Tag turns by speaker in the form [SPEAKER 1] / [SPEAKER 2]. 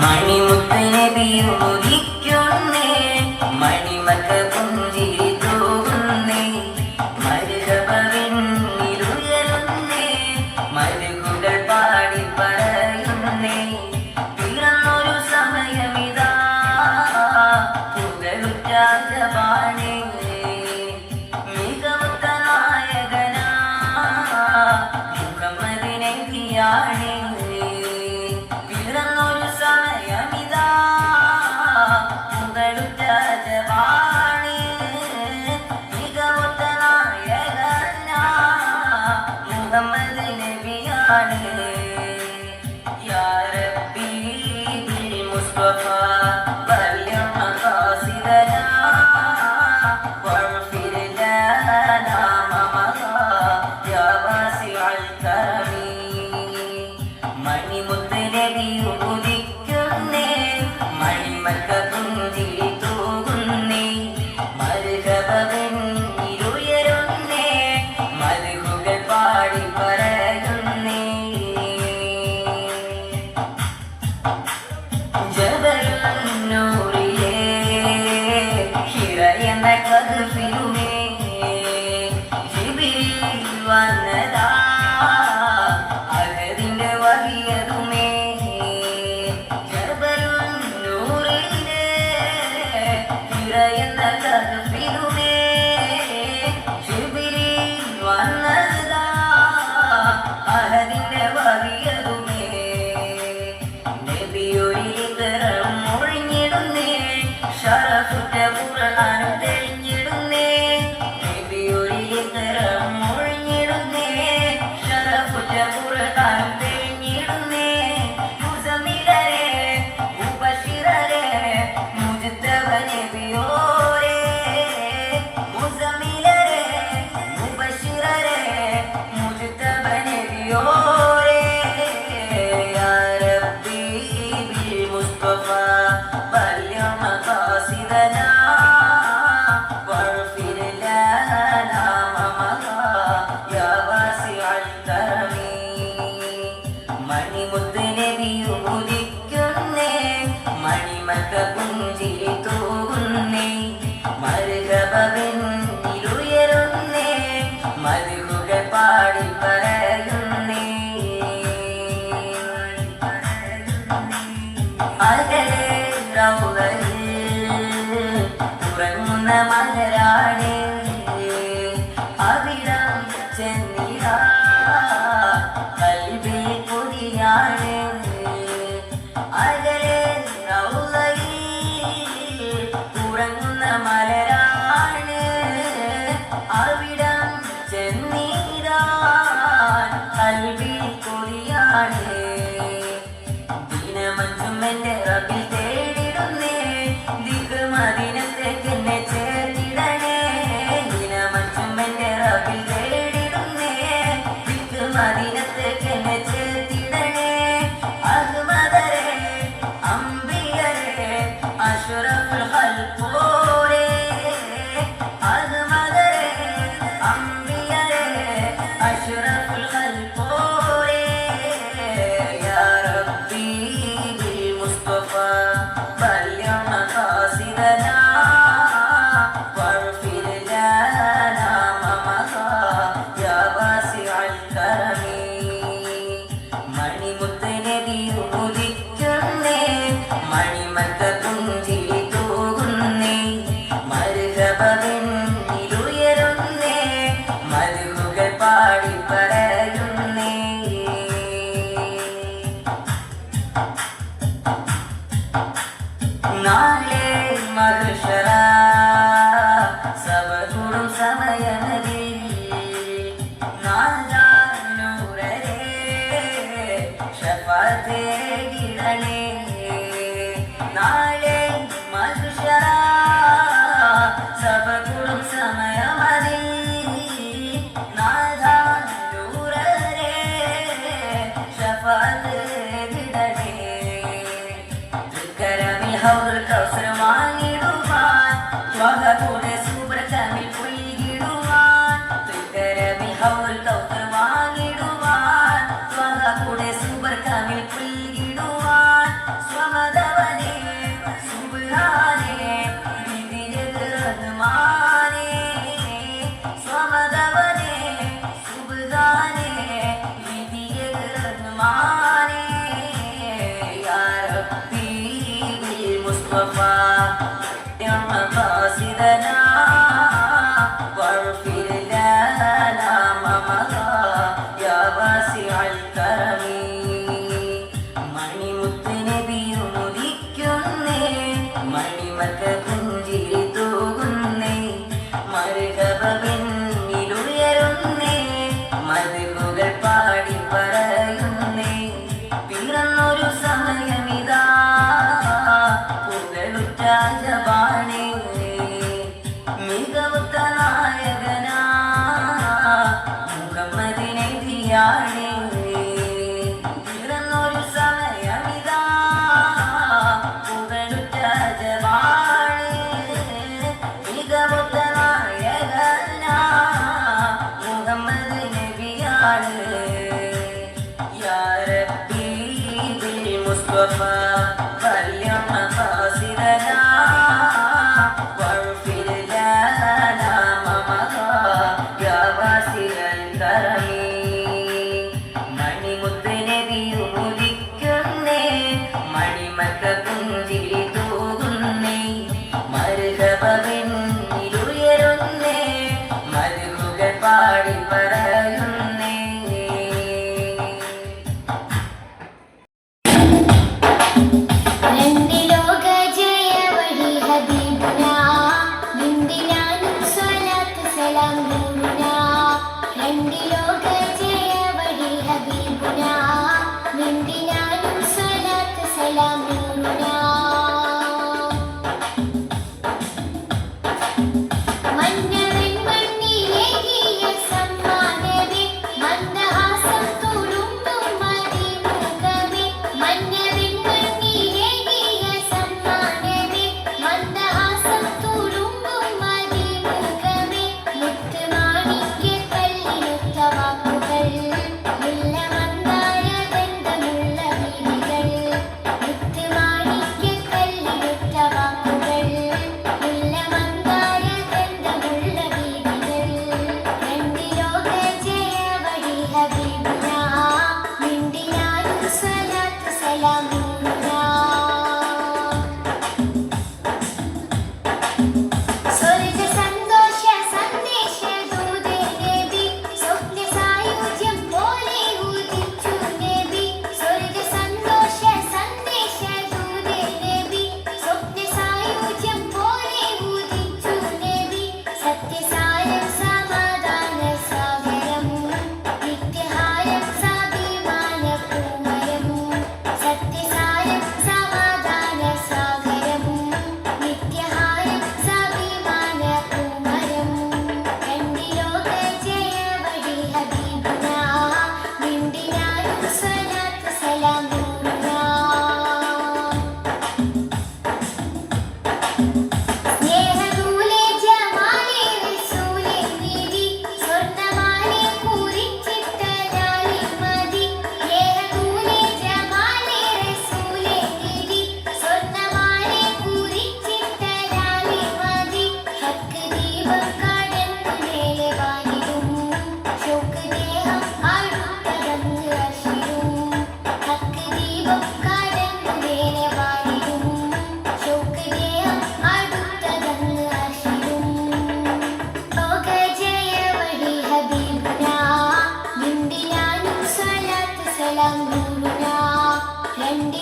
[SPEAKER 1] മണിമുത്തനബിയുദിക്കുന്നേ മണിമക്ക പുഞ്ചിരി തൂകുന്നേ മരുകവിന്നുയരുന്നേ മരുകുകൾ പാടി പറയുന്നേ പിറന്നൊരു സമയമിതാ പുകളുറ്റാകവാണേ മികവുറ്റ നായകനാ മുഹമ്മദിനെതിയാണേ يا ربي بالمصطفى بلغ مقاصدنا واغفر لنا ما مضى يا واسع الكرم മണിമുത്തനബി ഉദിക്കുന്നേ മണിമക്ക പുഞ്ചിരി തൂകുന്നേ മരുകവിന്നുയരുന്നേ മരുകുകൾ പാടി പറയുന്നേ ജബലുന്നൂരിലെ ഹിറ എന്ന കദ്ഫിലുമേ ജിബ്രീൽ വന്നതാ അഹദിന്റെ വഹിയതുമേ ജബലുന്നൂരിലെ ഹിറ എന്ന കദ്ഫിലുമേ ജിബ്രീൽ വന്നതാ അഹദിന്റെ വഹിയതുമേ ഷറഫുറ്റ ഖുർആനും തെളിഞ്ഞിടുന്നേ നബിയൊരിതരം മൊഴിഞ്ഞിടുന്നേ ഷറഫുറ്റ ഖുർആനും തെളിഞ്ഞിടുന്നേ മുസമ്മിലരെ മുബശ്ശിറരെ മുജ്തബ നബിയോരേ മുസമ്മിലരെ മുബശ്ശിറരെ മുജ്തബ നബിയോരേ യാ റബ്ബി ബിൽ മുസ്തഫ മണിമുത്തനബിയുദിക്കുന്നേ മണിമക്ക പുഞ്ചിരി തൂകുന്നേ മരുകവിന്നുയരുന്നേ മരുകുകൾ പാടി പറയുന്നേ അകലെ റൗളയിൽ ഉറങ്ങുന്ന മലരാണ് അവിടം ചെന്നിടാ കൽബിൽ കൊതിയാണ് അകലെ റൗളയിൽ ഉറങ്ങുന്ന മലരാണ് അവിടം ചെന്നിടാൻ കൽബിൽ കൊതിയാണ് ദിനമഞ്ചും എന്റെ റബ്ബിൽ തേടിടുന്നേ ദിക്ക് മദീനത്തേക്ക് എന്നെ ചേർത്തിടണേ ദിനമഞ്ചും എന്റെ റബ്ബിൽ തേടിടുന്നേ ദിക്ക് മദീനത്തേക്ക് എന്നെ ചേർത്തിടണേ അഹ്മദരെ അംബിയരെ അഷ്റഫുൽ ഖൽഖോരേ അഹ്മദരെ അംബിയരെ അഷ്റഫുൽ ഖൽഖോരേ യാ റബ്ബി ബിൽ മുസ്തഫ ബല്യ മഖാസിദനാ വഗ്ഫിർ ലനാ മാ മദാ യാ വാസിഅൽ കറമി മണിമുത്തനബി ഉദിക്കുന്നേ മണിമക്ക പുഞ്ചിരി തൂകുന്നേ മരുകവിന്നുയരുന്നേ മരുകുകൾ പാടി പറയുന്നേ നാളെ മഹ്ശറ സബകുടും സമയമതിൽ നാദാനൂരരെ ശഫാഅത്തെ കിരണേ നാളെ മഹ്ശറ സബകുടും സമയമതിൽ നാദാനൂരരെ ശഫാഅത്തെ കിരണേ കരമിൽ ഹൗദുൽ കൗസർ വാങ്ങിടുവാൻ ത്വഹകൂടെ സുബ്രതമിൽ പൊയ്കിടുവാൻ കരമിൽ ഹൗദുൽ കൗസർ വാങ്ങിടുവാൻ ത്വഹകൂടെ സുബ്രതമിൽ പൊയ്കിടുവാൻ മണിമക്ക് പുഞ്ചിരി തൂകുന്നേ മറുകവിലുയരുന്നേ മധുകൾ പാടി പറയുന്നേ പിറന്നൊരു സമയമിതാ പുകളുറ്റ ജവാനേ മികവുറ്റ നായകനാ മുഹമ്മദിനെ ദിയാണേ പിറന്നൊരു സമയമിതാ പുകളുറ്റ ജവാനേ മികവുറ്റ നായകനാ മുഹമ്മദ് നബിയാണ് യാ റബ്ബി ബിൽ മുസ്തഫ വല്യം മഖാസിദനാ വഗ്ഫിർ ലനാ മമദാ യാ വാസിഅൽ കറമി മണിമുത്ത് നബി ഉദിക്കുന്നേ മണിമക്ക പുഞ്ചിരി തൂകുന്നേ മറുകവിലുയരുന്നേ മധുകൾ പാടി പറയുന്നേ
[SPEAKER 2] രണ്ട് ലോക ജയ വഴി ഹബീബുന നിന്ദിനാനും സ്വലാത്ത് സലാം നൂറുന രണ്ട് ലോക ജയ വഴി ഹബീബുന നിന്ദിനാനും സ്വലാത്ത് സലാം നൂറുന മന്നവൻ മണ്ണിലേകിയ സമ്മാനവേ മന്ദഹാസം തുളുമ്പും മതിമുഖമേ മന്നവൻ മണ്ണിലേകിയ സമ്മാനവേ മന്ദഹാസം തുളുമ്പും മതിമുഖമേ മുത്തുമാണിക്യക്കല്ലിനൊത്ത വാക്കുകൾ മുല്ലമന്ദാരഗന്ധമുള്ള വീഥികൾ മുത്തുമാണിക്യക്കല്ലിനൊത്ത വാക്കുകൾ മുല്ലമന്ദാരഗന്ധമുള്ള വീഥികൾ രണ്ട് ലോക ജയ വഴി ഹബീബുന നിന്ദിനാനും സ്വലാത്ത് സലാം നൂറുന സ്വർഗ സന്തോഷ സന്ദേശ ദൂതേ നബി സ്വപ്ന സായുജ്യം പോലെ ഉദിച്ചു നബി സ്വർഗ സന്തോഷ സന്ദേശ ദൂതേ നബി സ്വപ്ന സായുജ്യം പോലെ ഉദിച്ചു നബി സത്യസാരം സമാധാന സാഗരം നിത്യഹാരം സാഭിമാന പൂമരം സത്യസാരം സമാധാന സാഗരം നിത്യഹാരം സാഭിമാന പൂമരം രണ്ട് ലോക ജയ വഴി ഹബീബുന നിന്ദിനാനും സ്വലാത്ത് സലാം നൂറുന സ്നേഹനൂലേ ജമാലേ റസൂലേ നിധി സ്വർണ്ണമാലേ പൂരിച്ചിട്ട ലാലി മതി സ്നേഹനൂലേ ജമാലേ റസൂലേ നിധി സ്വർണ്ണമാലേ പൂരിച്ചിട്ട ലാലി മതി ഹക്ക് ദീപം കടന്നു മേലെ വാനിടും ശോക്ക് ദേഹം അടുത്തകന്ന് അർശിടും ഹക്ക് ദീപം കടന്നു മേലെ വാനിടും ശോക്ക് ദേഹം അടുത്തകന്ന് അർശിടും ലോക ജയ വഴി ഹബീബുന നിന്ദിനാനും സ്വലാത്ത് സലാം നൂറുന രണ്ട്